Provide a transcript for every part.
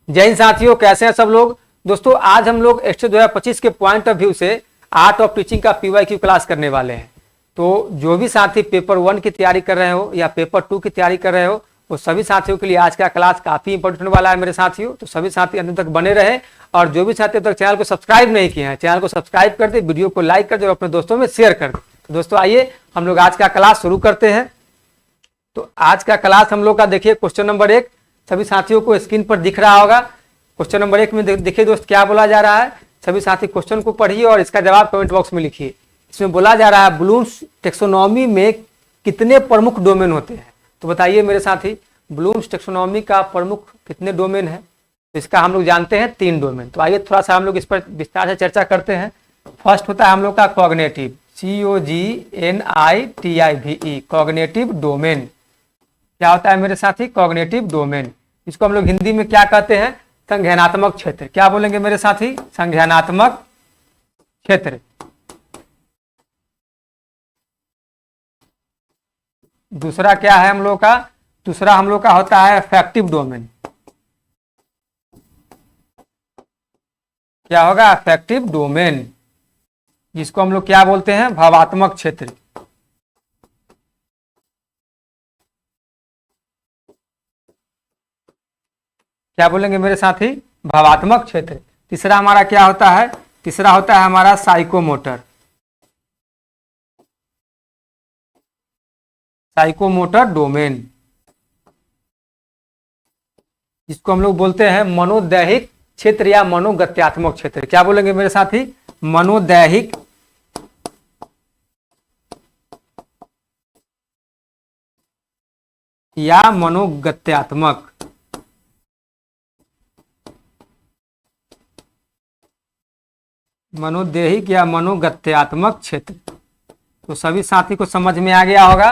जय हिंद साथियों, कैसे हैं सब लोग। दोस्तों आज हम लोग एक्स्ट्रा 2025 के पॉइंट ऑफ व्यू से आर्ट ऑफ टीचिंग का पीवाईक्यू क्लास करने वाले हैं। तो जो भी साथी पेपर 1 की तैयारी कर रहे हो या पेपर 2 की तैयारी कर रहे हो, वो सभी साथियों के लिए आज का क्लास काफी इंपॉर्टेंट होने वाला है मेरे साथियों। तो सभी साथी अंत तक बने रहे और जो भी साथी अब तक चैनल को सब्सक्राइब नहीं किए हैं, चैनल को सब्सक्राइब कर दे, वीडियो को लाइक कर दे और अपने दोस्तों में शेयर कर दे। तो दोस्तों आइए हम लोग आज का क्लास शुरू करते हैं। तो आज का क्लास हम लोग का देखिए क्वेश्चन नंबर 1 सभी साथियों को स्क्रीन पर दिख रहा होगा। क्वेश्चन नंबर 1 में देखिए दोस्त क्या बोला जा रहा है। सभी साथी क्वेश्चन को पढ़िए और इसका जवाब कमेंट बॉक्स में लिखिए। इसमें बोला जा रहा है ब्लूम्स टेक्सोनॉमी में कितने प्रमुख डोमेन होते हैं। तो बताइए मेरे साथी, ब्लूम्स टेक्सोनॉमी का प्रमुख कितने डोमेन है। तो इसका हम लोग जानते हैं 3 डोमेन। तो आइए थोड़ा सा हम लोग इस पर विस्तार से चर्चा करते हैं। फर्स्ट होता है हम लोग का कॉग्निटिव, COGNITIVE, कॉग्निटिव डोमेन। क्या होता है मेरे साथी? Cognitive domain. इसको हम लोग हिंदी में क्या कहते हैं? संज्ञानात्मक क्षेत्र। क्या बोलेंगे मेरे साथी? संज्ञानात्मक क्षेत्र। दूसरा क्या है हम लोग का? दूसरा हम लोग का होता है अफेक्टिव डोमेन। क्या होगा? अफेक्टिव डोमेन, जिसको हम लोग क्या बोलते हैं? भावात्मक क्षेत्र। क्या बोलेंगे मेरे साथी? भावात्मक क्षेत्र। तीसरा हमारा क्या होता है? तीसरा होता है हमारा साइकोमोटर। साइकोमोटर डोमेन, जिसको हम लोग बोलते हैं मनोदैहिक क्षेत्र या मनोगत्यात्मक क्षेत्र। क्या बोलेंगे मेरे साथी? मनोदैहिक या मनोगत्यात्मक। मनोदैहिक या मनोगत्यात्मक क्षेत्र। तो सभी साथी को समझ में आ गया होगा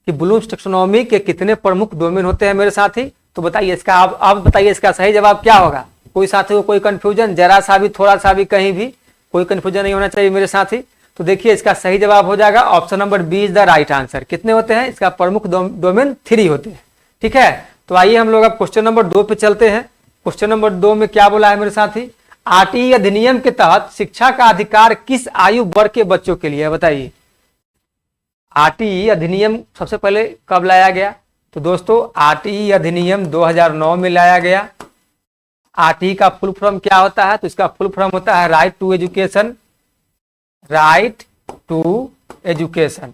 कि ब्लूम्स टैक्सोनॉमी के कितने प्रमुख डोमेन होते हैं मेरे साथी। तो बताइए इसका, अब बताइए इसका सही जवाब क्या होगा। कोई साथी को कोई कंफ्यूजन, जरा सा भी, थोड़ा सा भी, कहीं भी कोई कंफ्यूजन नहीं होना चाहिए मेरे साथी। तो देखिए इसका सही जवाब हो जाएगा option number B is the right answer. कितने होते हैं? इसका प्रमुख डोमेन 3 होते हैं। ठीक है, तो आइए हम लोग अब क्वेश्चन नंबर 2 पे चलते हैं। क्वेश्चन नंबर 2 में क्या बोला है मेरे साथी? आरटीई अधिनियम के तहत शिक्षा का अधिकार किस आयु वर्ग के बच्चों के लिए है? बताइए आरटीई अधिनियम सबसे पहले कब लाया गया? तो दोस्तों आरटीई अधिनियम 2009 में लाया गया। आरटीई का फुल फॉर्म क्या होता है? तो इसका फुल फॉर्म होता है right to education. Right to education.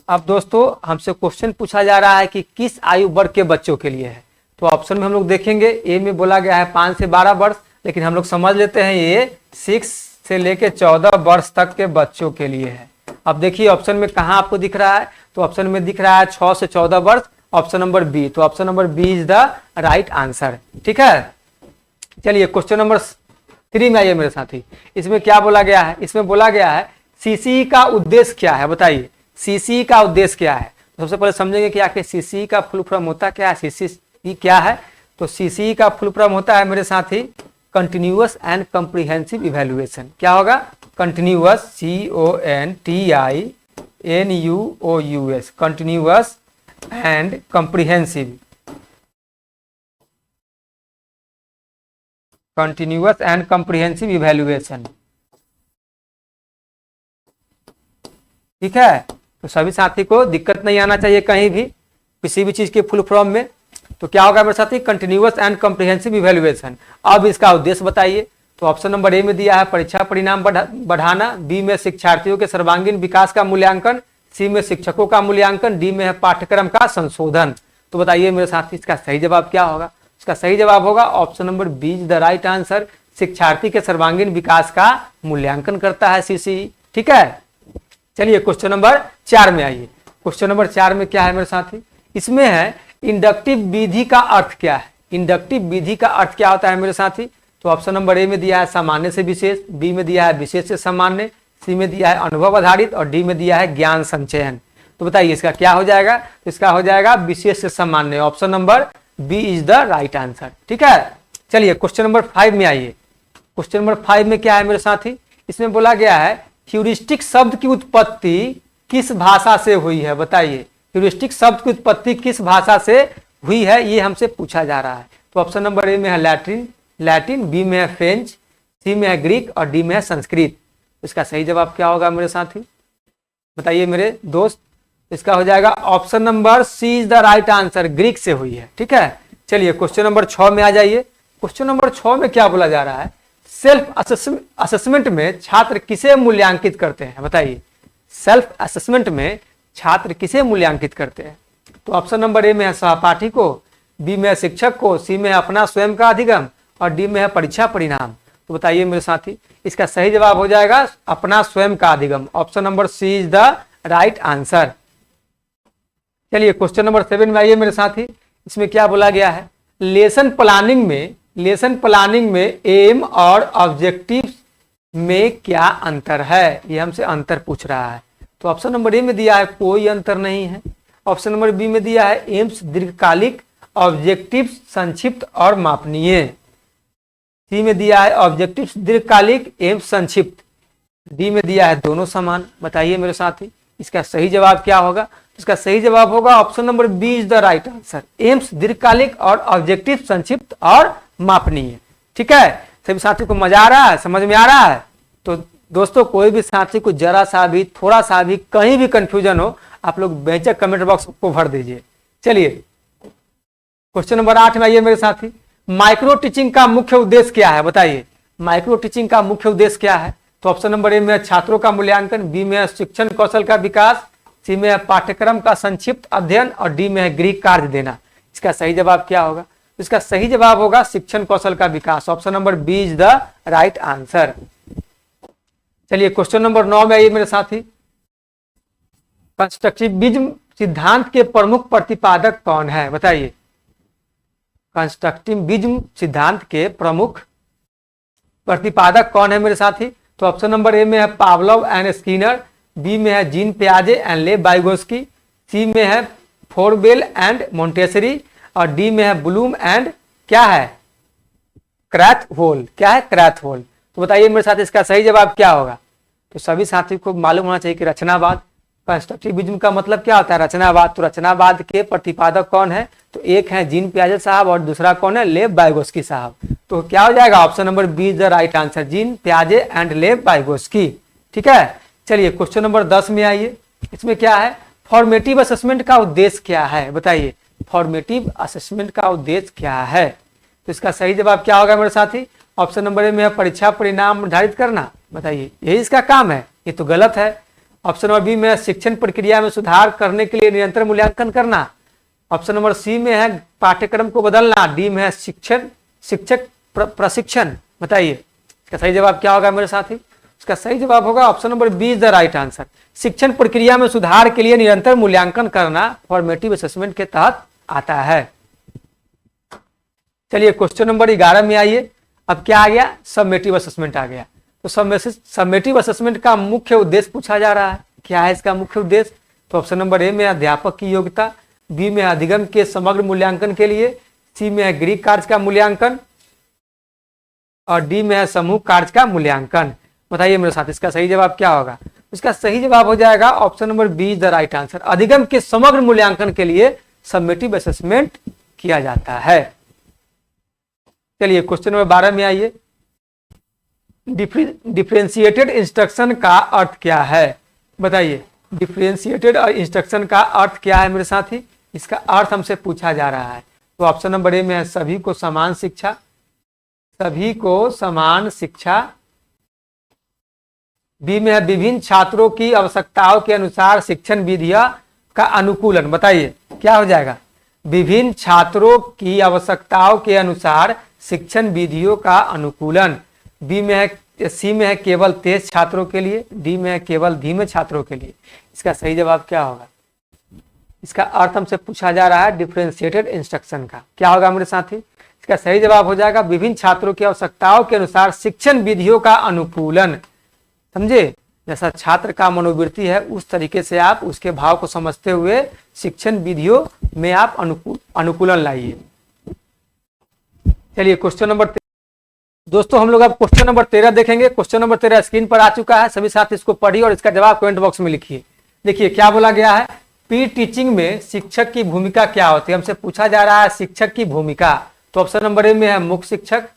अब दोस्तों हमसे क्वेश्चन पूछा जा रहा है कि किस आयु वर्ग के बच्चों के लिए है। तो ऑप्शन में हम लोग देखेंगे, ए में बोला गया है 5 से 12 वर्ष, लेकिन हम लोग समझ लेते हैं ये 6 से लेके 14 वर्ष तक के बच्चों के लिए है। अब देखिए ऑप्शन में कहां आपको दिख रहा है? तो ऑप्शन में दिख रहा है 6 से 14 वर्ष, ऑप्शन नंबर बी। तो option number B is the right answer. ठीक है, चलिए क्वेश्चन नंबर 3 में आइए मेरे साथी। इसमें क्या बोला गया है? इसमें बोला गया है सीसीई का उद्देश्य क्या है। बताइए सीसीई का उद्देश्य क्या है। सबसे पहले समझेंगे कि आखिर सीसीई का फुल फॉर्म होता क्या है, सीसीई क्या है। तो सीसीई का फुल फॉर्म होता है मेरे साथी कंटिन्यूअस एंड कॉम्प्रिहेंसिव इवैल्यूएशन। क्या होगा? Continuous, CONTINUOUS, continuous and comprehensive. Continuous and comprehensive evaluation. ठीक है, तो सभी साथी को दिक्कत नहीं आना चाहिए कहीं भी किसी भी चीज के फुल फॉर्म में। तो क्या होगा मेरे साथी? Continuous and comprehensive evaluation. अब इसका उद्देश्य बताइए। तो ऑप्शन नंबर ए में दिया है परीक्षा परिणाम बढ़ाना, बी में शिक्षार्थियों के सर्वांगीण विकास का मूल्यांकन, सी में शिक्षकों का मूल्यांकन, डी में है पाठ्यक्रम का संशोधन। तो बताइए मेरे साथी इसका सही जवाब क्या होगा? इसका सही जवाब होगा option number B is the right answer. शिक्षार्थी के सर्वांगीण विकास का मूल्यांकन करता है सीसीई। ठीक है, चलिए क्वेश्चन नंबर 4 में आइए। क्वेश्चन नंबर 4 में क्या है मेरे साथी? इसमें है इंडक्टिव विधि का अर्थ क्या है। इंडक्टिव विधि का अर्थ क्या होता है मेरे साथी? तो ऑप्शन नंबर ए में दिया है सामान्य से विशेष, बी में दिया है विशेष से सामान्य, सी में दिया है अनुभव आधारित और डी में दिया है ज्ञान संचयन। तो बताइए इसका क्या हो जाएगा? तो इसका हो जाएगा विशेष से सामान्य। Option number B is the right answer. ठीक है, चलिए क्वेश्चन नंबर 5 में आइए। क्वेश्चन नंबर 5 में क्या है मेरे साथी? इसमें बोला गया है ह्यूरिस्टिक शब्द की उत्पत्ति किस भाषा से हुई है। बताइए ह्यूरिस्टिक शब्द की उत्पत्ति किस भाषा से हुई है, ये हमसे पूछा जा रहा है। तो ऑप्शन नंबर ए में है लैटिन, बी में है फ्रेंच, सी में है ग्रीक और डी में है संस्कृत। इसका सही जवाब क्या होगा मेरे साथी, बताइए मेरे दोस्त। इसका हो जाएगा option number C is the right answer, Greek से हुई है। ठीक है, चलिए क्वेश्चन नंबर 6 में आ जाइए। क्वेश्चन नंबर 6 में क्या बोला जा रहा है, सेल्फ असेसमेंट में छात्र किसे मूल्यांकित करते हैं, बताइए। सेल्फ असेसमेंट में छात्र किसे मूल्यांकित करते हैं। तो ऑप्शन नंबर ए में है सहपाठी को, बी में है शिक्षक को, सी में है अपना स्वयं का अधिगम और डी में है परीक्षा परिणाम। तो बताइए मेरे साथी, इसका सही जवाब हो जाएगा अपना स्वयं का अधिगम। Option number C is the right answer. चलिए क्वेश्चन नंबर 7 में आइए मेरे साथी। इसमें क्या बोला गया है, लेसन प्लानिंग में एम और ऑब्जेक्टिव में क्या अंतर है, ये हमसे अंतर पूछ रहा है। तो ऑप्शन नंबर ए में दिया है कोई अंतर नहीं है। ऑप्शन नंबर बी में दिया है एम्स दीर्घकालिक, ऑब्जेक्टिव संक्षिप्त और मापनीय। सी में दिया है ऑब्जेक्टिव दीर्घकालिक, एम्स संक्षिप्त। डी में दिया है दोनों समान। बताइए मेरे साथी, इसका सही जवाब क्या होगा। इसका सही जवाब होगा option number B is the right answer, aims दीर्घकालिक और ऑब्जेक्टिव संक्षिप्त और मापनीय। ठीक है, सभी साथी को मजा आ रहा है, समझ में आ रहा है। तो दोस्तों कोई भी साथी को जरा सा भी, थोड़ा सा भी, कहीं भी कंफ्यूजन हो, आप लोग बेशक कमेंट बॉक्स को भर दीजिए। चलिए क्वेश्चन नंबर 8 में आइए मेरे साथी। माइक्रो टीचिंग का मुख्य उद्देश्य क्या है, बताइए। माइक्रो टीचिंग का मुख्य उद्देश्य क्या है। तो ऑप्शन नंबर ए में है छात्रों का मूल्यांकन, बी में है शिक्षण कौशल का विकास, सी में है पाठ्यक्रम का संक्षिप्त अध्ययन और डी में है गृह कार्य देना। इसका सही जवाब क्या होगा। इसका सही जवाब होगा शिक्षण कौशल का विकास। Option number B is the right answer. चलिए क्वेश्चन नंबर 9 में आइए मेरे साथी। कंस्ट्रक्टिविज्म सिद्धांत के प्रमुख प्रतिपादक कौन है, बताइए। कंस्ट्रक्टिविज्म सिद्धांत के प्रमुख प्रतिपादक कौन है मेरे साथी। तो ऑप्शन नंबर ए में है पावलोव एंड स्किनर, बी में है जीन पियाजे एंड ले वाइगोस्की, सी में है फोरबेल एंड मोंटेसरी और डी में है ब्लूम एंड क्या है क्रैथवोल। क्या है क्रैथवोल। तो बताइए मेरे साथ इसका सही जवाब क्या होगा। तो सभी साथी को मालूम होना चाहिए कि रचनावाद, कंस्ट्रक्टिविज्म का मतलब क्या होता है, रचनावाद। तो रचनावाद के प्रतिपादक कौन है, तो एक है जीन पियाजे साहब और दूसरा कौन है, लेव वाइगोस्की साहब। तो क्या हो जाएगा option number B is the right answer, Jean पियाजे एंड लेव वाइगोस्की। ठीक है, चलिए क्वेश्चन नंबर 10 में आइए। इसमें क्या है, फॉर्मेटिव असेसमेंट का उद्देश्य क्या है, बताइए। फॉर्मेटिव असेसमेंट का उद्देश्य क्या है। तो इसका सही जवाब क्या होगा मेरे साथी। ऑप्शन नंबर ए में है परीक्षा परिणाम निर्धारित करना, बताइए यही इसका काम है, ये तो गलत है। ऑप्शन नंबर बी में है शिक्षण प्रक्रिया में सुधार करने के लिए निरंतर मूल्यांकन करना। ऑप्शन नंबर सी में है पाठ्यक्रम को बदलना, डी में है शिक्षक प्रशिक्षण। बताइए इसका सही जवाब क्या होगा मेरे साथी। इसका सही जवाब होगा option number B is the right answer, शिक्षण प्रक्रिया में सुधार के लिए निरंतर मूल्यांकन करना फॉर्मेटिव असेसमेंट के तहत आता है। चलिए क्वेश्चन नंबर 11 में आइए। अब क्या आ गया, सबमेटिव असेसमेंट आ गया। तो सबमेटिव असेसमेंट का मुख्य उद्देश्य पूछा जा रहा है, क्या है इसका मुख्य उद्देश्य। तो ऑप्शन नंबर ए में अध्यापक की योग्यता, बी में अधिगम के समग्र मूल्यांकन के लिए, सी में है गृह कार्य का मूल्यांकन और डी में है समूह कार्य का मूल्यांकन। बताइए मेरे साथ इसका सही जवाब क्या होगा। इसका सही जवाब हो जाएगा option number B is the right answer, अधिगम के समग्र मूल्यांकन के लिए सबमेटिव असेसमेंट किया जाता है। चलिए क्वेश्चन नंबर 12 में आइए। डिफरेंशिएटेड इंस्ट्रक्शन का अर्थ क्या है, बताइए। डिफरेंशिएटेड इंस्ट्रक्शन का अर्थ क्या है मेरे साथी, इसका अर्थ हमसे पूछा जा रहा है। तो ऑप्शन नंबर ए में है सभी को समान शिक्षा, सभी को समान शिक्षा, बी में है विभिन्न छात्रों की आवश्यकताओं के अनुसार शिक्षण विधियों का अनुकूलन। बताइए क्या हो जाएगा, विभिन्न छात्रों की आवश्यकताओं के अनुसार शिक्षण विधियों का अनुकूलन। बी में है, सी में है केवल तेज छात्रों के लिए, डी में है केवल धीमे छात्रों के लिए। इसका सही जवाब क्या होगा। इसका अर्थ हमसे पूछा जा रहा है डिफरेंशिएटेड इंस्ट्रक्शन का, क्या होगा मेरे साथी। इसका सही जवाब हो जाएगा विभिन्न छात्रों की आवश्यकताओं के अनुसार शिक्षण विधियों का अनुकूलन। समझे, जैसा छात्र का मनोवृत्ति है उस तरीके से आप उसके भाव को समझते हुए शिक्षण विधियों में आप अनुकूलन लाइए। चलिए क्वेश्चन नंबर दोस्तों हम लोग अब क्वेश्चन नंबर 13 देखेंगे। क्वेश्चन नंबर 13 स्क्रीन पर आ चुका है, सभी साथ इसको पढ़िए और इसका जवाब कमेंट बॉक्स में लिखिए। देखिए क्या बोला गया है, पी टीचिंग में शिक्षक की भूमिका क्या होती है, हमसे पूछा जा रहा है शिक्षक की भूमिका। तो ऑप्शन नंबर ए में है मुख्य शिक्षक,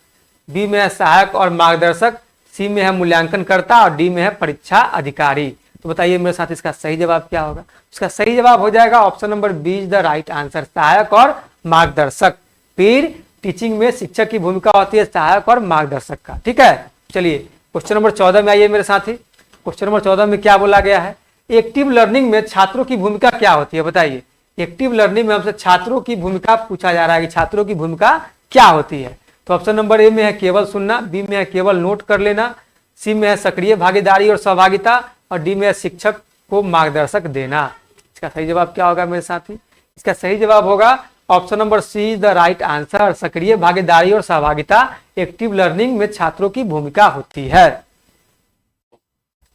बी में है सहायक और मार्गदर्शक, सी में है मूल्यांकनकर्ता और डी में है परीक्षा अधिकारी। तो बताइए मेरे साथ इसका सही जवाब क्या होगा। इसका सही जवाब हो जाएगा option number B is the right answer, सहायक और मार्गदर्शक। पीर टीचिंग में शिक्षक की भूमिका होती है सहायक और मार्गदर्शक का। ठीक है, चलिए क्वेश्चन नंबर 14 में आइए मेरे साथी। क्वेश्चन नंबर 14 में क्या बोला गया है, एक्टिव लर्निंग में छात्रों की भूमिका क्या होती है, बताइए। एक्टिव लर्निंग में हमसे छात्रों की भूमिका पूछा जा रहा है कि छात्रों की भूमिका क्या होती है। तो ऑप्शन नंबर ए में है केवल सुनना, बी में है केवल नोट कर लेना, सी में है सक्रिय भागीदारी और सहभागिता और डी में है शिक्षक को मार्गदर्शक देना। इसका सही जवाब क्या होगा मेरे साथी, इसका सही जवाब होगा option number C is the right answer, सक्रिय भागीदारी और सहभागिता एक्टिव लर्निंग में छात्रों की भूमिका होती है।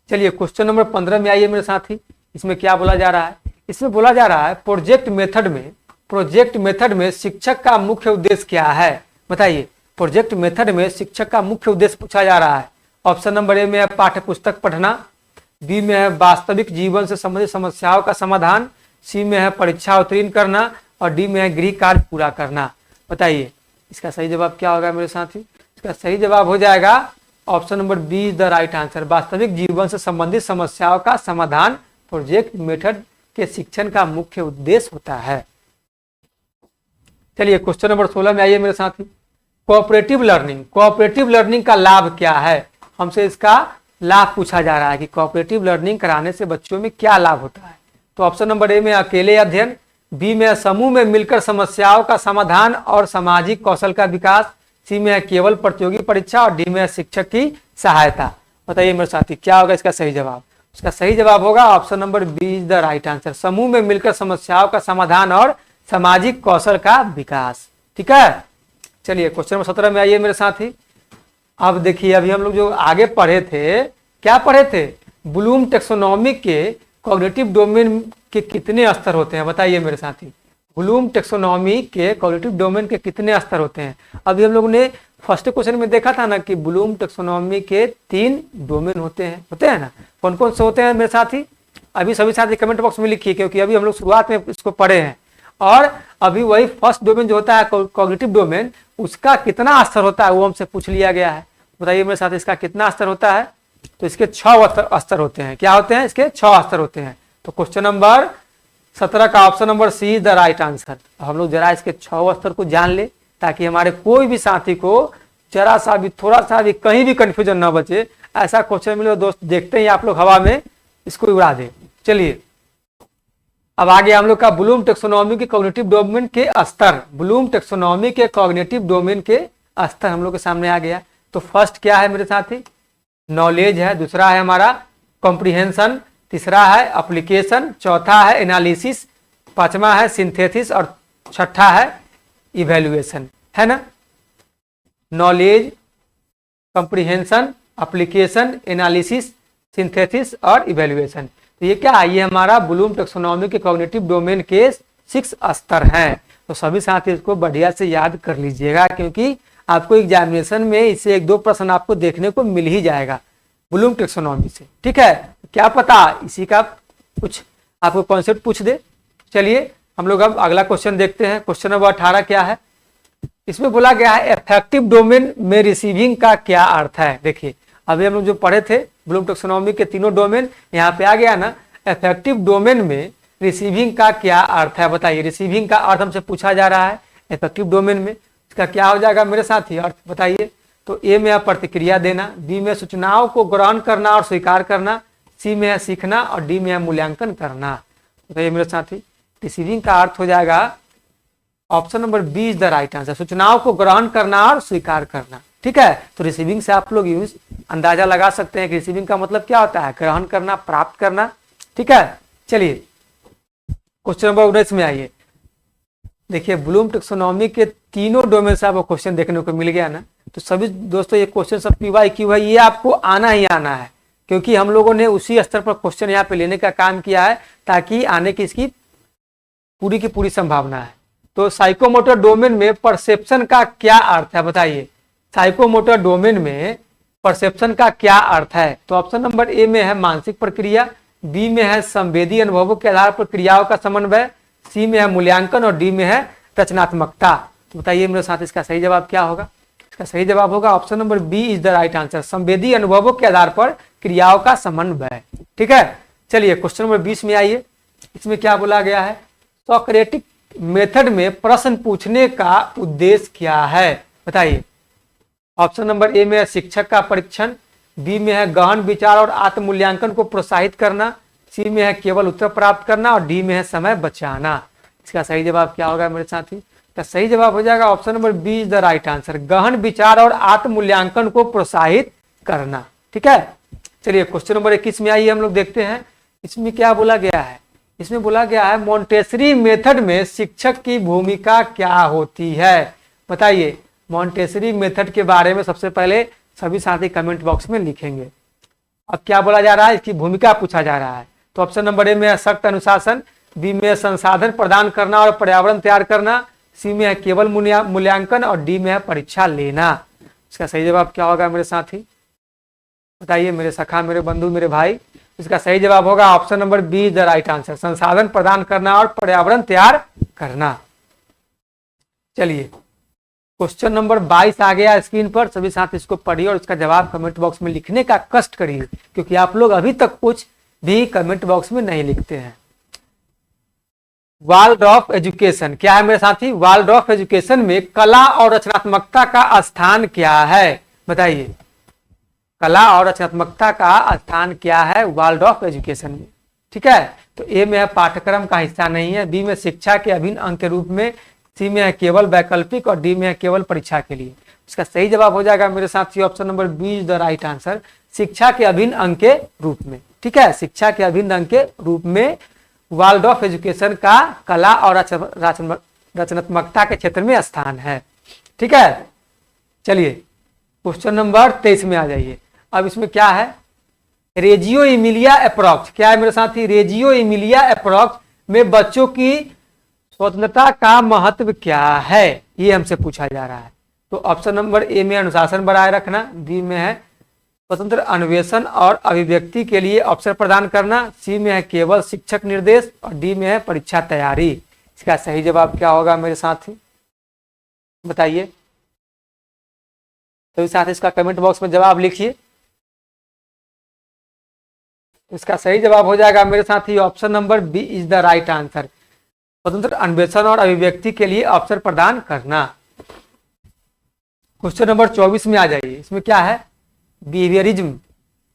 चलिए क्वेश्चन नंबर 15 में आइए मेरे साथी। इसमें क्या बोला जा रहा है, इसमें बोला जा रहा है प्रोजेक्ट मेथड में शिक्षक का मुख्य उद्देश्य क्या है, बताइए। प्रोजेक्ट मेथड में शिक्षक का मुख्य उद्देश्य पूछा जा रहा है। ऑप्शन नंबर ए में है पाठ्य पुस्तक पढ़ना, बी में है वास्तविक जीवन से संबंधित समस्याओं का समाधान, सी में है परीक्षा उत्तीर्ण करना और डी में है गृह कार्य पूरा करना। बताइए इसका सही जवाब क्या होगा मेरे साथी। इसका सही जवाब हो जाएगा option number B is the right answer, वास्तविक जीवन से संबंधित समस्याओं का समाधान प्रोजेक्ट मेथड के शिक्षण का मुख्य उद्देश्य होता है। चलिए क्वेश्चन नंबर 16 में आइए मेरे साथी। कोऑपरेटिव लर्निंग का लाभ क्या है, हमसे इसका लाभ पूछा जा रहा है कि कोऑपरेटिव लर्निंग कराने से बच्चों में क्या लाभ होता है। तो ऑप्शन नंबर ए में अकेले अध्ययन, बी में समूह में मिलकर समस्याओं का समाधान और सामाजिक कौशल का विकास, सी में है केवल प्रतियोगी परीक्षा और डी में है शिक्षक की सहायता। बताइए मेरे साथी क्या होगा इसका सही जवाब। इसका सही जवाब होगा option number B is the right answer, समूह में मिलकर समस्याओं का समाधान और सामाजिक कौशल का विकास। ठीक है, चलिए क्वेश्चन नंबर 17 में आइए मेरे साथी। अब देखिए अभी हम लोग जो आगे पढ़े थे, क्या पढ़े थे, ब्लूम टेक्सोनॉमी के कॉग्निटिव डोमेन के कितने स्तर होते हैं, बताइए मेरे साथी। ब्लूम टेक्सोनॉमी के कॉग्निटिव डोमेन के कितने स्तर होते हैं। अभी हम लोग ने फर्स्ट क्वेश्चन में देखा था ना कि ब्लूम टेक्सोनॉमी के 3 डोमेन होते हैं ना। कौन कौन से होते हैं मेरे साथी, अभी सभी साथी कमेंट बॉक्स में लिखिए, क्योंकि अभी हम लोग शुरुआत में इसको पढ़े हैं। और अभी वही फर्स्ट डोमेन जो होता है कॉग्निटिव डोमेन, उसका कितना स्तर होता है वो हमसे पूछ लिया गया है। बताइए मेरे साथ इसका कितना स्तर होता है। तो इसके 6 स्तर होते हैं। क्या होते हैं, इसके 6 स्तर होते हैं। तो क्वेश्चन नंबर 17 का option number C is the right answer. हम लोग जरा इसके 6 स्तर को जान ले, ताकि हमारे कोई भी साथी को जरा सा भी थोड़ा सा भी कहीं भी कंफ्यूजन ना बचे। ऐसा क्वेश्चन मिले दोस्त, देखते ही आप लोग हवा में इसको उड़ा दे। चलिए अब आगे हम लोग का ब्लूम टेक्सोनॉमी के कॉग्निटिव डोमेन के स्तर, ब्लूम टेक्सोनॉमी के कॉग्निटिव डोमेन के स्तर हम लोग के सामने आ गया। तो फर्स्ट क्या है मेरे साथी, नॉलेज है, दूसरा है हमारा कॉम्प्रिहेंशन, तीसरा है एप्लीकेशन, चौथा है एनालिसिस, पांचवा है सिंथेसिस और छठा है इवैल्यूएशन, है ना। Knowledge, comprehension, application, analysis, synthesis और इवैल्यूएशन। तो ये क्या है, ये हमारा ब्लूम टेक्सोनॉमी के कॉग्निटिव डोमेन के 6 स्तर हैं। तो सभी साथी इसको बढ़िया से याद कर लीजिएगा, क्योंकि आपको एग्जामिनेशन में इससे 1-2 प्रश्न आपको देखने को मिल ही जाएगा ब्लूम टेक्सोनॉमी से। ठीक है, क्या पता इसी का कुछ आपको कॉन्सेप्ट पूछ दे। चलिए हम लोग अब अगला क्वेश्चन देखते हैं। क्वेश्चन नंबर 18 क्या है, इसमें बोला गया है इफेक्टिव डोमेन में रिसीविंग का क्या अर्थ है। देखिए अभी हम लोग जो पढ़े थे ब्लूम टेक्सोनॉमी के 3 डोमेन, यहाँ पे आ गया ना। इफेक्टिव डोमेन में रिसीविंग का क्या अर्थ है, बताइए। रिसीविंग का अर्थ हमसे पूछा जा रहा है इफेक्टिव डोमेन में, इसका क्या हो जाएगा मेरे साथी अर्थ, बताइए। तो ए में है प्रतिक्रिया देना, बी में सूचनाओं को ग्रहण करना और स्वीकार करना, सी में है सीखना और डी में है मूल्यांकन करना। बताइए मेरे साथी, रिसीविंग का अर्थ हो जाएगा option number B is the right answer, सूचनाओं को ग्रहण करना और स्वीकार करना। ठीक है, तो रिसीविंग से आप लोग यूज अंदाजा लगा सकते हैं कि रिसीविंग का मतलब क्या होता है, ग्रहण करना, प्राप्त करना। ठीक है, चलिए क्वेश्चन नंबर 19 में आइए। देखिए ब्लूम टेक्सोनॉमी के 3 डोमेन से आपको क्वेश्चन देखने को मिल गया ना। तो सभी दोस्तों ये क्वेश्चन सब PYQ है, ये आपको आना ही आना है, क्योंकि हम लोगों ने उसी स्तर पर क्वेश्चन यहाँ पे लेने का काम किया है, ताकि आने की इसकी पूरी की पूरी संभावना है। तो साइकोमोटर डोमेन में परसेप्शन का क्या अर्थ है, बताइए। साइकोमोटर डोमेन में परसेप्शन का क्या अर्थ है। तो ऑप्शन नंबर ए में है मानसिक प्रक्रिया, बी में है संवेदी अनुभवों के आधार पर क्रियाओं का समन्वय, सी में है मूल्यांकन और डी में है रचनात्मकता। तो बताइए मेरे साथ इसका सही जवाब क्या होगा? इसका सही जवाब होगा option number B is the right answer, संवेदी अनुभवों के आधार पर क्रियाओं का समन्वय। ठीक है, चलिए क्वेश्चन नंबर 20 में आइए। इसमें क्या बोला गया है? सोक्रेटिक मेथड में प्रश्न पूछने का उद्देश्य क्या है? बताइए। ऑप्शन नंबर ए में है शिक्षक का परीक्षण, बी में है गहन विचार और आत्म मूल्यांकन को प्रोत्साहित करना, सी में है केवल उत्तर प्राप्त करना और डी में है समय बचाना। इसका सही जवाब क्या होगा मेरे साथी? इसका सही जवाब हो जाएगा option number B is the right answer, गहन विचार और आत्म मूल्यांकन को प्रोत्साहित करना। ठीक है, चलिए क्वेश्चन नंबर 21 में आइए, हम लोग देखते हैं इसमें क्या बोला गया है। इसमें बोला गया है मोंटेसरी मेथड में शिक्षक की भूमिका क्या होती है? बताइए। मोंटेसरी मेथड के बारे में सबसे पहले सभी साथी कमेंट बॉक्स में लिखेंगे। अब क्या बोला जा रहा है? इसकी भूमिका पूछा जा रहा है। तो ऑप्शन नंबर ए में है सख्त अनुशासन, बी में है संसाधन प्रदान करना और पर्यावरण तैयार करना, सी में है केवल मूल्यांकन और डी में है परीक्षा लेना। इसका सही जवाब क्या होगा मेरे साथी? बताइए मेरे सखा, मेरे बंधु, मेरे भाई। इसका सही जवाब होगा option number B is the right answer, संसाधन प्रदान करना और पर्यावरण तैयार करना। चलिए क्वेश्चन नंबर 22 आ गया स्क्रीन पर, सभी साथ इसको पढ़िए और इसका जवाब कमेंट बॉक्स में लिखने का कष्ट करिए, क्योंकि आप लोग अभी तक कुछ भी कमेंट बॉक्स में नहीं लिखते हैं। वाल्ड्रॉफ एजुकेशन क्या है मेरे साथी? वाल्ड्रॉफ एजुकेशन में कला और रचनात्मकता का स्थान क्या है? बताइए। कला और रचनात्मकता का स्थान क्या है वाल्ड्रॉफ एजुकेशन में? ठीक है, तो ए में है पाठ्यक्रम का हिस्सा नहीं है, बी में शिक्षा के अभिन्न अंग के रूप में, सी में है केवल वैकल्पिक और डी में है केवल परीक्षा के लिए। इसका सही जवाब हो जाएगा मेरे साथी option number B is the right answer, शिक्षा के अभिन्न अंग के रूप में। ठीक है, शिक्षा के अभिन्न अंग के रूप में वाल्ड्रॉफ एजुकेशन का कला और रचनात्मकता के क्षेत्र में स्थान है। ठीक है, चलिए क्वेश्चन नंबर 23 में आ जाइए। अब इसमें क्या है? रेजियो इमिलिया अप्रोच क्या है मेरे साथी? रेजियो इमिलिया अप्रोच में बच्चों की स्वतंत्रता का महत्व क्या है, ये हमसे पूछा जा रहा है। तो ऑप्शन नंबर ए में अनुशासन बनाए रखना, बी में है स्वतंत्र अन्वेषण और अभिव्यक्ति के लिए अवसर प्रदान करना, सी में है केवल शिक्षक निर्देश और डी में है परीक्षा तैयारी। इसका सही जवाब क्या होगा मेरे साथी? बताइए। तो इस साथ इसका कमेंट बॉक्स में जवाब लिखिए। इसका सही जवाब हो जाएगा मेरे साथी option number B is the right answer, स्वतंत्र अन्वेषण और अभिव्यक्ति के लिए अवसर प्रदान करना। क्वेश्चन नंबर 24 में आ जाइए। इसमें क्या है? बिहेवियरिज्म।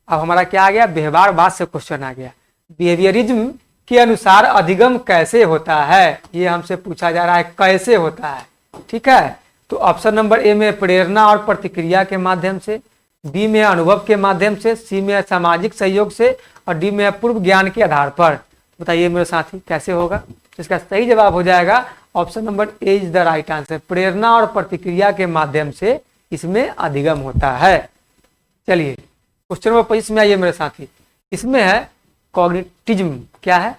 अब हमारा क्या आ गया? व्यवहारवाद से क्वेश्चन आ गया। बिहेवियरिज्म के अनुसार अधिगम कैसे होता है, ये हमसे पूछा जा रहा है, कैसे होता है। ठीक है, तो ऑप्शन नंबर ए में प्रेरणा और प्रतिक्रिया के माध्यम से, बी में अनुभव के माध्यम से, सी में सामाजिक सहयोग से और डी में पूर्व ज्ञान के आधार पर। बताइए मेरे साथी कैसे होगा? इसका सही जवाब हो जाएगा option number A is the right answer, प्रेरणा और प्रतिक्रिया के माध्यम से इसमें अधिगम होता है। चलिए क्वेश्चन नंबर 25 में आइए मेरे साथी। इसमें है कॉग्निटिज्म क्या है?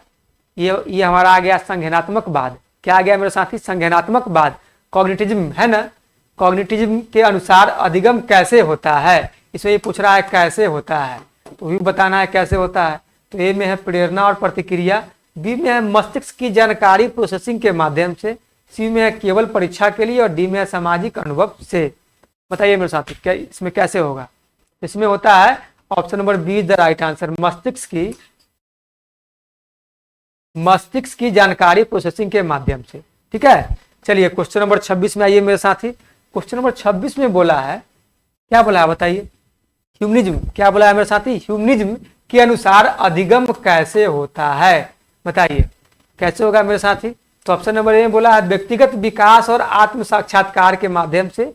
ये हमारा आ गया संज्ञानात्मकवाद। क्या आ गया मेरे साथी? संज्ञानात्मकवाद, कॉग्निटिज्म है ना। कॉग्निटिज्म के अनुसार अधिगम कैसे होता है, इसमें ये पूछ रहा है कैसे होता है, तो भी बताना है कैसे होता है। तो ए में है प्रेरणा और प्रतिक्रिया, बी में है मस्तिष्क की जानकारी प्रोसेसिंग के माध्यम से, सी में है केवल परीक्षा के लिए और डी में है सामाजिक अनुभव से। बताइए मेरे साथी क्या इसमें कैसे होगा? इसमें होता है option number be the right answer, मस्तिष्क की जानकारी प्रोसेसिंग के माध्यम से। ठीक है, चलिए क्वेश्चन नंबर 26 में आइए मेरे साथी। क्वेश्चन नंबर 26 में बोला है, क्या बोला है बताइए? ह्यूमनिज्म। क्या बोला है मेरे साथी? ह्यूमनिज्म के अनुसार अधिगम कैसे होता है, बताइए कैसे होगा मेरे साथी? तो ऑप्शन नंबर ए में बोला है व्यक्तिगत विकास और आत्म साक्षात्कार के माध्यम से,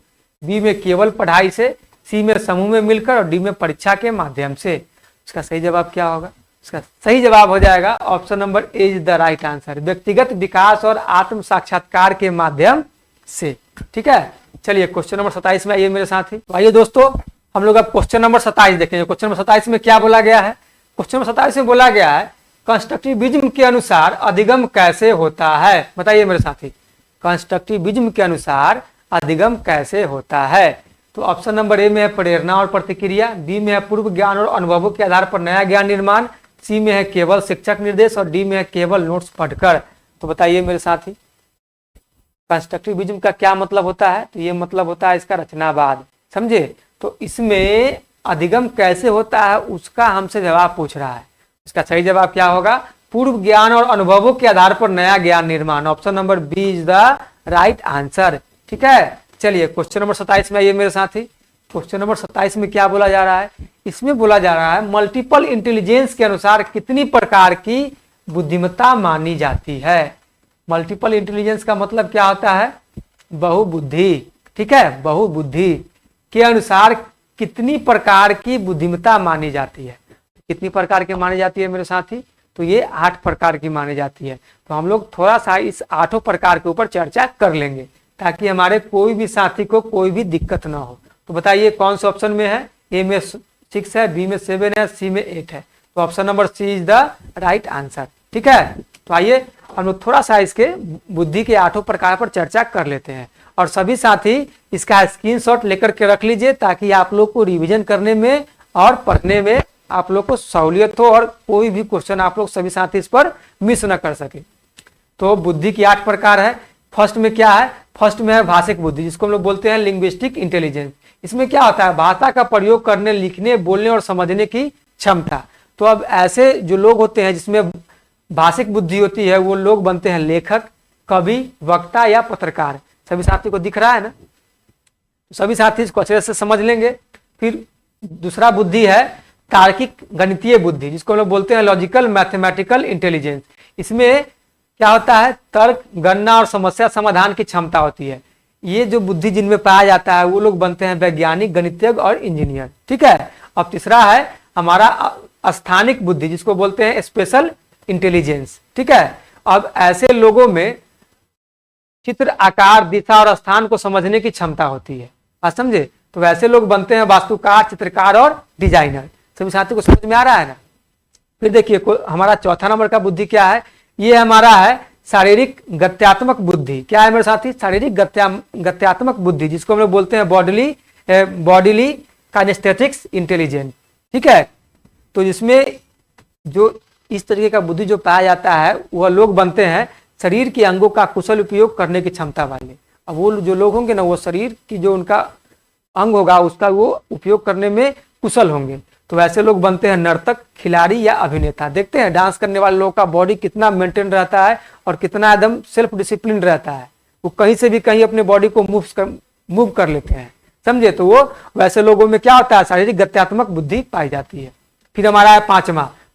बी में केवल पढ़ाई से, सी में समूह में मिलकर और डी में परीक्षा के माध्यम से। इसका सही जवाब क्या होगा? इसका सही जवाब हो जाएगा option number A is the right answer, व्यक्तिगत विकास और आत्म साक्षात्कार के माध्यम से। ठीक है, चलिए क्वेश्चन नंबर 27 में आइए मेरे साथी। तो आइए दोस्तों हम लोग अब क्वेश्चन नंबर 27 देखेंगे। क्वेश्चन नंबर 27 में क्या बोला गया है? क्वेश्चन नंबर 27 में बोला गया है कंस्ट्रक्टिविज्म के अनुसार अधिगम कैसे होता है। बताइए मेरे साथी कंस्ट्रक्टिविज्म के अनुसार अधिगम कैसे होता है? तो ऑप्शन नंबर ए में है प्रेरणा और प्रतिक्रिया, बी में है पूर्व ज्ञान और अनुभवों के आधार पर नया ज्ञान निर्माण, सी में है केवल शिक्षक निर्देश और डी में है केवल नोट्स पढ़कर। तो बताइए मेरे साथी, कंस्ट्रक्टिविज्म का क्या मतलब होता है? तो ये मतलब होता है इसका रचनावाद, समझे। तो इसमें अधिगम कैसे होता है उसका हमसे जवाब पूछ रहा है। इसका सही जवाब क्या होगा? पूर्व ज्ञान और अनुभवों के आधार पर नया ज्ञान निर्माण। Option number B is the right answer. ठीक है, चलिए क्वेश्चन नंबर 27 में आइए मेरे साथी। क्वेश्चन नंबर 27 में क्या बोला जा रहा है? इसमें बोला जा रहा है मल्टीपल इंटेलिजेंस के अनुसार कितनी प्रकार की बुद्धिमत्ता मानी जाती है। मल्टीपल इंटेलिजेंस का मतलब क्या होता है? बहुबुद्धि। ठीक है, बहुबुद्धि के अनुसार कितनी प्रकार की बुद्धिमत्ता मानी जाती है। कितनी प्रकार की मानी जाती है मेरे साथी? तो ये 8 प्रकार की मानी जाती है। तो हम लोग थोड़ा सा इस 8 प्रकार के ऊपर चर्चा कर लेंगे ताकि हमारे कोई भी साथी को कोई भी दिक्कत ना हो। तो बताइए कौन से ऑप्शन में है? ए में 6 है, बी में 7 है, सी में 8 है। तो option number C is the right answer. ठीक है, तो आइए हम लोग थोड़ा सा इसके बुद्धि के 8 प्रकार पर चर्चा कर लेते हैं। और सभी साथी इसका स्क्रीनशॉट लेकर के रख लीजिए ताकि आप लोग को रिवीजन करने में और पढ़ने में आप लोग को सहूलियत हो और कोई भी क्वेश्चन आप लोग सभी साथी इस पर मिस न कर सके। तो बुद्धि की 8 प्रकार है। फर्स्ट में क्या है? फर्स्ट में है भाषिक बुद्धि, जिसको हम लोग बोलते हैं लिंग्विस्टिक इंटेलिजेंस। इसमें क्या होता है? भाषा का प्रयोग करने, लिखने, बोलने और समझने की क्षमता। तो अब ऐसे जो लोग होते हैं जिसमें भाषिक बुद्धि होती है वो लोग बनते हैं लेखक, कवि, वक्ता या पत्रकार। सभी साथी को दिख रहा है ना? सभी साथी इसको अच्छे से समझ लेंगे। फिर दूसरा बुद्धि है तार्किक गणितीय बुद्धि, जिसको हम लोग बोलते हैं लॉजिकल मैथमेटिकल इंटेलिजेंस। इसमें क्या होता है? तर्क, गणना और समस्या समाधान की क्षमता होती है। ये जो बुद्धि जिनमें पाया जाता है वो लोग बनते हैं वैज्ञानिक, गणितज्ञ और इंजीनियर। ठीक है, अब तीसरा है हमारा स्थानिक बुद्धि, जिसको बोलते हैं स्पेशल इंटेलिजेंस। ठीक है, अब ऐसे लोगों में चित्र, आकार, दिशा और स्थान को समझने की क्षमता होती है। आप समझे? तो वैसे लोग बनते हैं वास्तुकार, चित्रकार और डिजाइनर। सभी साथियों को समझ में आ रहा है ना? फिर देखिए हमारा चौथा नंबर का बुद्धि क्या है? ये हमारा है शारीरिक गत्यात्मक बुद्धि। क्या है मेरे साथी? शारीरिक गत्यात्मक बुद्धि, जिसको हम लोग बोलते हैं बॉडीली काइनेस्थेटिक्स इंटेलिजेंस। ठीक है, तो जिसमें जो इस तरीके का बुद्धि जो पाया जाता है वह लोग बनते हैं शरीर के अंगों का कुशल उपयोग करने की क्षमता वाले। अब वो जो लोग होंगे ना वो शरीर की जो उनका अंग होगा उसका वो उपयोग करने में कुशल होंगे। तो वैसे लोग बनते हैं नर्तक, खिलाड़ी या अभिनेता। देखते हैं डांस करने वाले लोगों का बॉडी कितना मेंटेन रहता है और कितना एकदम सेल्फ डिसिप्लिन रहता है। वो कहीं से भी कहीं अपने बॉडी को मूव कर लेते हैं, समझे। तो वो वैसे लोगों में क्या होता है? शारीरिक गत्यात्मक बुद्धि पाई जाती है। फिर हमारा है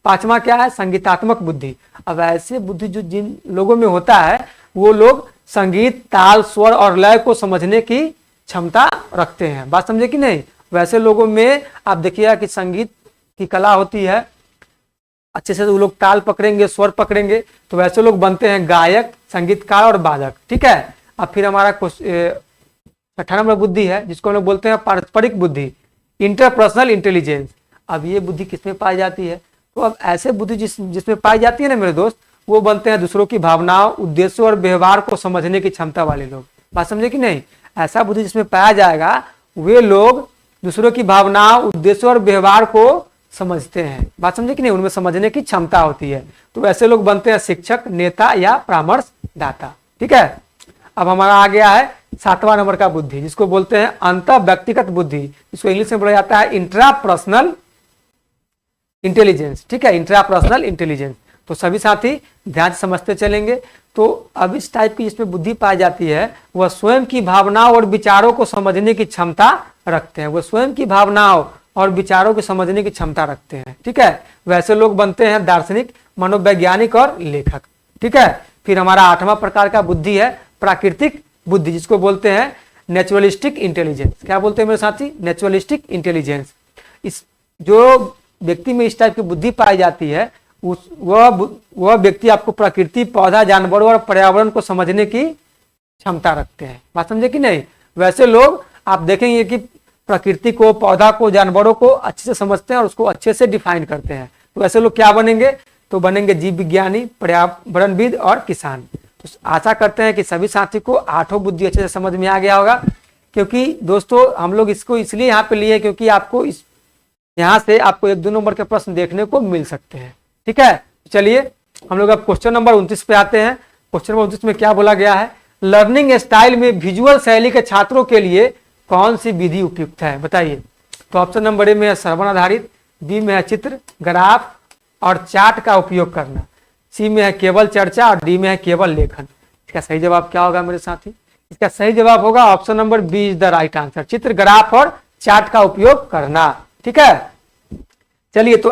पांचवा क्या है? संगीतात्मक बुद्धि। अब ऐसे बुद्धि जो जिन लोगों में होता है वो लोग संगीत, ताल, स्वर और लय को समझने की क्षमता रखते हैं। बात समझे कि नहीं? वैसे लोगों में आप देखिएगा कि संगीत की कला होती है, अच्छे से वो लोग ताल पकड़ेंगे, स्वर पकड़ेंगे। तो वैसे लोग बनते हैं गायक, संगीतकार और वादक। ठीक है, अब फिर हमारा 18 नंबर बुद्धि है जिसको हम लोग बोलते हैं पारस्परिक बुद्धि, इंटरपर्सनल इंटेलिजेंस। अब ये बुद्धि किसमें पाई जाती है? तो अब ऐसे बुद्धि जिसमें पाई जाती है ना मेरे दोस्त, वो बनते हैं दूसरों की भावनाओं, उद्देश्यों और व्यवहार को समझने की क्षमता वाले लोग। बात समझे कि नहीं? ऐसा बुद्धि जिसमें पाया जाएगा वे लोग दूसरों की भावनाओं, उद्देश्यों और व्यवहार को समझते हैं। बात समझे कि नहीं? उनमें समझने की क्षमता होती है। तो वैसे लोग बनते हैं शिक्षक, नेता या परामर्शदाता। ठीक है, अब हमारा आ गया है 7वां नंबर का बुद्धि, जिसको बोलते हैं अंतर व्यक्तिगत बुद्धि, जिसको इंग्लिश में बोला जाता है इंट्रापर्सनल इंटेलिजेंस। ठीक है, इंट्रापर्सनल इंटेलिजेंस। तो सभी साथी ध्यान से समझते चलेंगे। तो अब इस टाइप की जिसमें बुद्धि पाई जाती है वह स्वयं की भावनाओं और विचारों को समझने की क्षमता रखते हैं। वह स्वयं की भावनाओं और विचारों को समझने की क्षमता रखते हैं। ठीक है, वैसे लोग बनते हैं दार्शनिक, मनोवैज्ञानिक और लेखक। ठीक है, फिर हमारा 8वां प्रकार का बुद्धि है प्राकृतिक बुद्धि, जिसको बोलते हैं नेचुरलिस्टिक इंटेलिजेंस। क्या बोलते हैं मेरे साथी? Naturalistic intelligence. इस जो व्यक्ति में इस टाइप की बुद्धि पाई जाती है वह व्यक्ति आपको प्रकृति, पौधा, जानवरों और पर्यावरण को समझने की क्षमता रखते हैं। बात समझे कि नहीं? वैसे लोग आप देखेंगे कि प्रकृति को, पौधा को, जानवरों को अच्छे से समझते हैं और उसको अच्छे से डिफाइन करते हैं। तो वैसे लोग क्या बनेंगे? तो बनेंगे जीव विज्ञानी, पर्यावरणविद और किसान। तो आशा करते हैं कि सभी साथी को 8 बुद्धि अच्छे से समझ में आ गया होगा। क्योंकि दोस्तों हम लोग इसको इसलिए यहाँ पे लिए क्योंकि आपको यहाँ से आपको 1-2 नंबर के प्रश्न देखने को मिल सकते हैं। ठीक है, चलिए हम लोग अब क्वेश्चन नंबर 29 पे आते हैं। क्वेश्चन नंबर 29 में क्या बोला गया है, लर्निंग स्टाइल में विजुअल शैली के छात्रों के लिए कौन सी विधि उपयुक्त है, बताइए। तो ऑप्शन नंबर ए में है श्रवण आधारित, बी में है चित्र, ग्राफ और चार्ट का उपयोग करना, सी में है केवल चर्चा और डी में है केवल लेखन। इसका सही जवाब क्या होगा मेरे साथी, इसका सही जवाब होगा option number B is the right answer, चित्र, ग्राफ और चार्ट का उपयोग करना। ठीक है, चलिए तो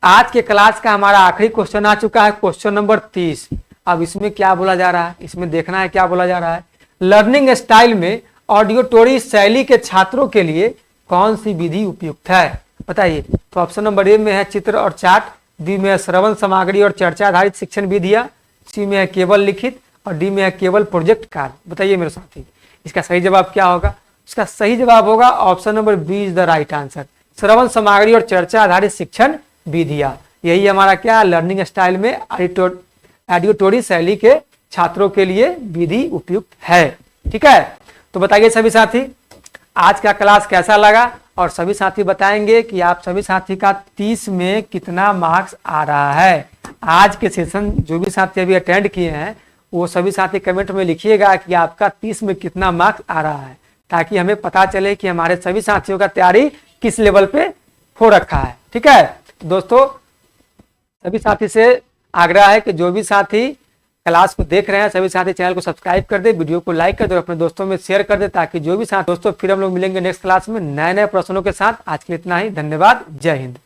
आज के क्लास का हमारा आखिरी क्वेश्चन आ चुका है, क्वेश्चन नंबर 30। अब इसमें क्या बोला जा रहा है, इसमें देखना है क्या बोला जा रहा है, लर्निंग स्टाइल में ऑडियोटोरी शैली के छात्रों के लिए कौन सी विधि उपयुक्त है, बताइए। तो ऑप्शन नंबर ए में है चित्र और चार्ट, बी में है श्रवण सामग्री और चर्चा आधारित शिक्षण विधियां, सी में है केवल लिखित और डी में है केवल प्रोजेक्ट कार्य। बताइए मेरे साथी इसका सही जवाब क्या होगा, इसका सही जवाब होगा option number B is the right answer, श्रवण सामग्री और चर्चा आधारित शिक्षण विधियां। यही हमारा क्या लर्निंग स्टाइल में ऑडियोटोरी शैली के छात्रों के लिए विधि उपयुक्त है। ठीक है, तो बताइए सभी साथी आज का क्लास कैसा लगा, और सभी साथी बताएंगे कि आप सभी साथी का 30 में कितना मार्क्स आ रहा है। आज के सेशन जो भी साथी अभी अटेंड किए हैं वो सभी साथी कमेंट में लिखिएगा कि आपका 30 में कितना मार्क्स आ रहा है, ताकि हमें पता चले कि हमारे सभी साथियों का तैयारी किस लेवल पे हो रखा है। ठीक है दोस्तों, सभी साथी से आग्रह है कि जो भी साथी क्लास को देख रहे हैं सभी साथी चैनल को सब्सक्राइब कर दे, वीडियो को लाइक कर दे और अपने दोस्तों में शेयर कर दे, ताकि जो भी साथ दोस्तों फिर हम लोग मिलेंगे नेक्स्ट क्लास में नए नए प्रश्नों के साथ। आज के लिए इतना ही, धन्यवाद, जय हिंद।